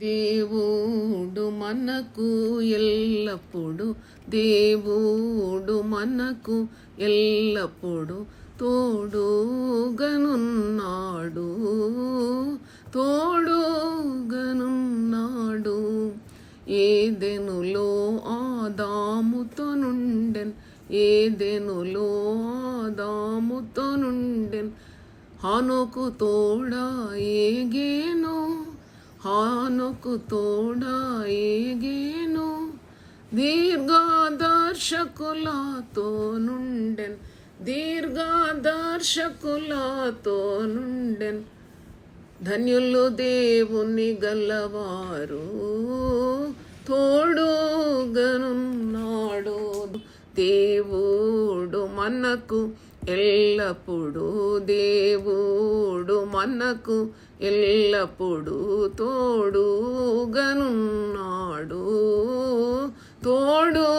దేవుడు మనకు ఎల్లప్పుడు దేవుడు మనకు ఎల్లప్పుడు తోడుగనున్నాడు తోడుగనున్నాడు. ఏదెనులో ఆదాముతో నుండెన్ ఏదెనులో ఆదాముతో నుండెన్ హానోకు తోడా ఏగేను హానోకు తోడా ఏగేను దీర్ఘదర్శకులతో నుండెన్ దీర్ఘదర్శకులతో నుండెన్. ధన్యులు దేవుని గలవారు తోడుగనున్నాడు. దేవుడు మనకు ఎల్లప్పుడు దేవుడు మనకు ఎల్లప్పుడు తోడుగనున్నాడు తోడుగనున్నాడు.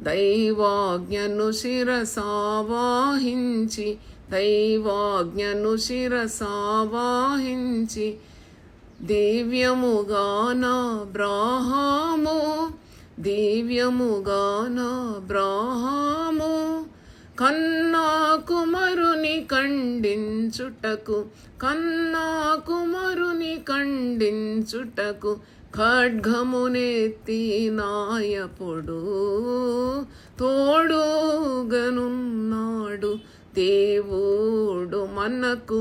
దైవాజ్ఞను శిరసావాహించి దైవాజ్ఞను శిరసావాహించి దివ్యముగాన బ్రాహాము దివ్యముగాన బ్రాహాము కన్నా కుమరుని ఖండించుటకు కన్నా కుమరుని ఖండించుటకు ఖడ్గమునెత్తి నాయపుడు తోడుగనున్నాడు. దేవుడు మనకు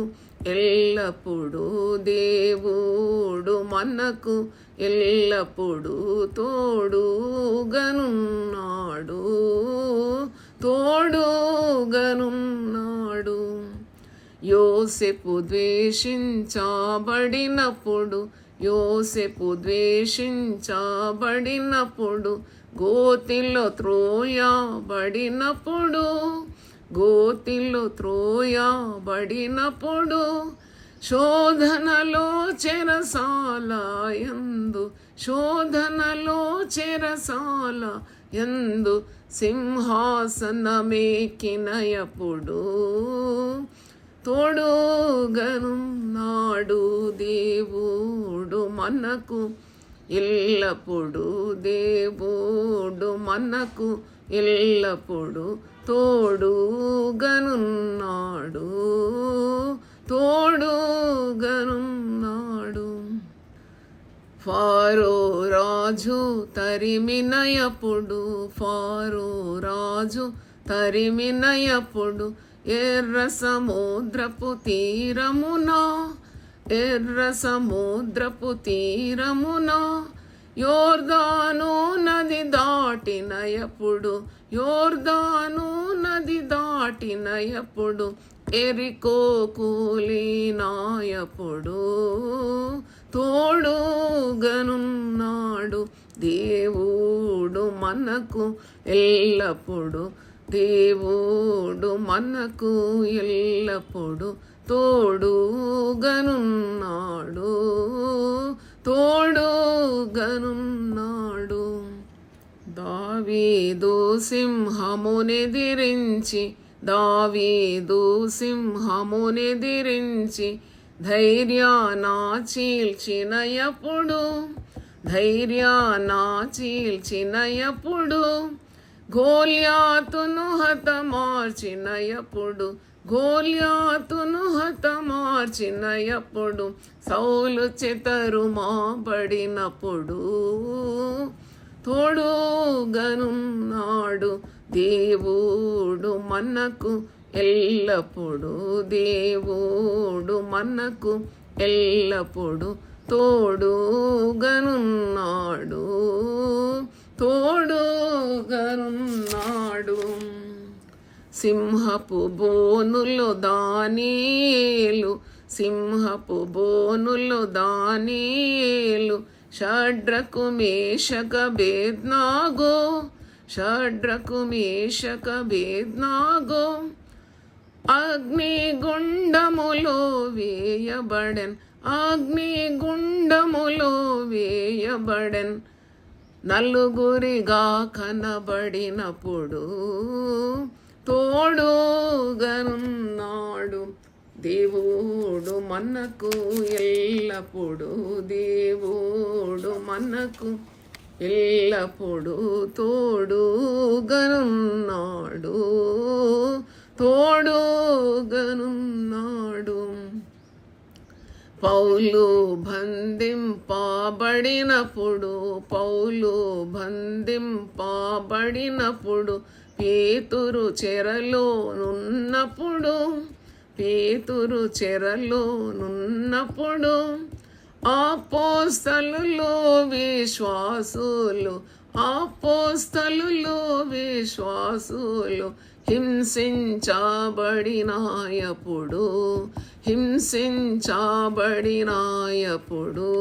ఎల్లప్పుడు దేవుడు మనకు ఎల్లప్పుడు తోడుగనున్నాడు తోడుగనున్నాడు. యోసేపు ద్వేషించబడినప్పుడు యోసేపు ద్వేషించబడినప్పుడు గోతిలో త్రోయబడినప్పుడు గోతిలో త్రోయబడినప్పుడు శోధనలో చెరసాల యందు శోధనలో చెరసాల యందు సింహాసనమెక్కినయప్పుడు తోడుగనున్నాడు. దేవుడు మనకు ఎల్లప్పుడు దేవుడు మనకు ఎల్లప్పుడు తోడుగనున్నాడు తోడుగనున్నాడు. ఫారో రాజు తరిమినయప్పుడు ఫారో రాజు తరిమినయప్పుడు ఎర్ర సముద్రపు తీరమున ఎర్ర సముద్రపు తీరమున యోర్దాను నది దాటినయప్పుడు యోర్దాను నది దాటినయప్పుడు ఎరికో కూలినాయప్పుడు తోడుగనున్నాడు. దేవుడు మనకు ఎల్లప్పుడు దేవుడు మనకు ఎల్లప్పుడు తోడుగనున్నాడు తోడుగనున్నాడు. దావీదు సింహమునెదిరించి దావీదు సింహమునెదిరించి ధైర్యాన చీల్చినయప్పుడు ధైర్యాన చీల్చినయప్పుడు గోల్యాతును హతమార్చినయప్పుడు గోల్యాతును హతమార్చినయప్పుడు సౌలు చెతరుమాబడినప్పుడు తోడుగనున్నాడు. దేవుడు మనకు ఎల్లప్పుడు దేవుడు మనకు ఎల్లప్పుడు తోడుగనున్నాడు తోడుగనున్నాడు. సింహపు బోనులో దానియేలు సింహపు బోనులో దానియేలు షడ్రకు మేషక బేద్నాగో షడ్రకు మేషక బేద్నాగో అగ్నిగుండములో వేయబడెన్ అగ్నిగుండములో వేయబడెన్. నలుగురిగా కనబడినప్పుడు తోడుగనున్నాడు. దేవుడు మనకు ఎల్లప్పుడూ, దేవుడు మనకు ఎల్లప్పుడూ తోడుగనున్నాడు, తోడుగనున్నాడు. పౌలు బంధింపబడినప్పుడు, పౌలు బంధింపబడినప్పుడు, పేతురు చెరలో నున్నప్పుడు, పేతురు చెరలో నున్నప్పుడు, అపోస్తలులు విశ్వాసులు, అపోస్తలులు విశ్వాసులు హింసించబడినాయప్పుడు, హింసించబడినాయప్పుడు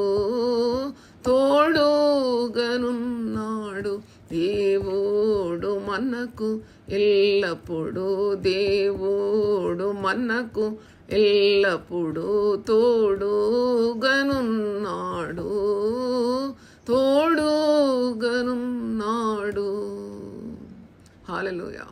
తోడుగనున్నాడు. దేవుడు మనకు ఎల్లప్పుడూ, దేవుడు మనకు ఎల్లప్పుడూ తోడుగనున్నాడు, తోడుగనున్నాడు. హల్లెలూయా.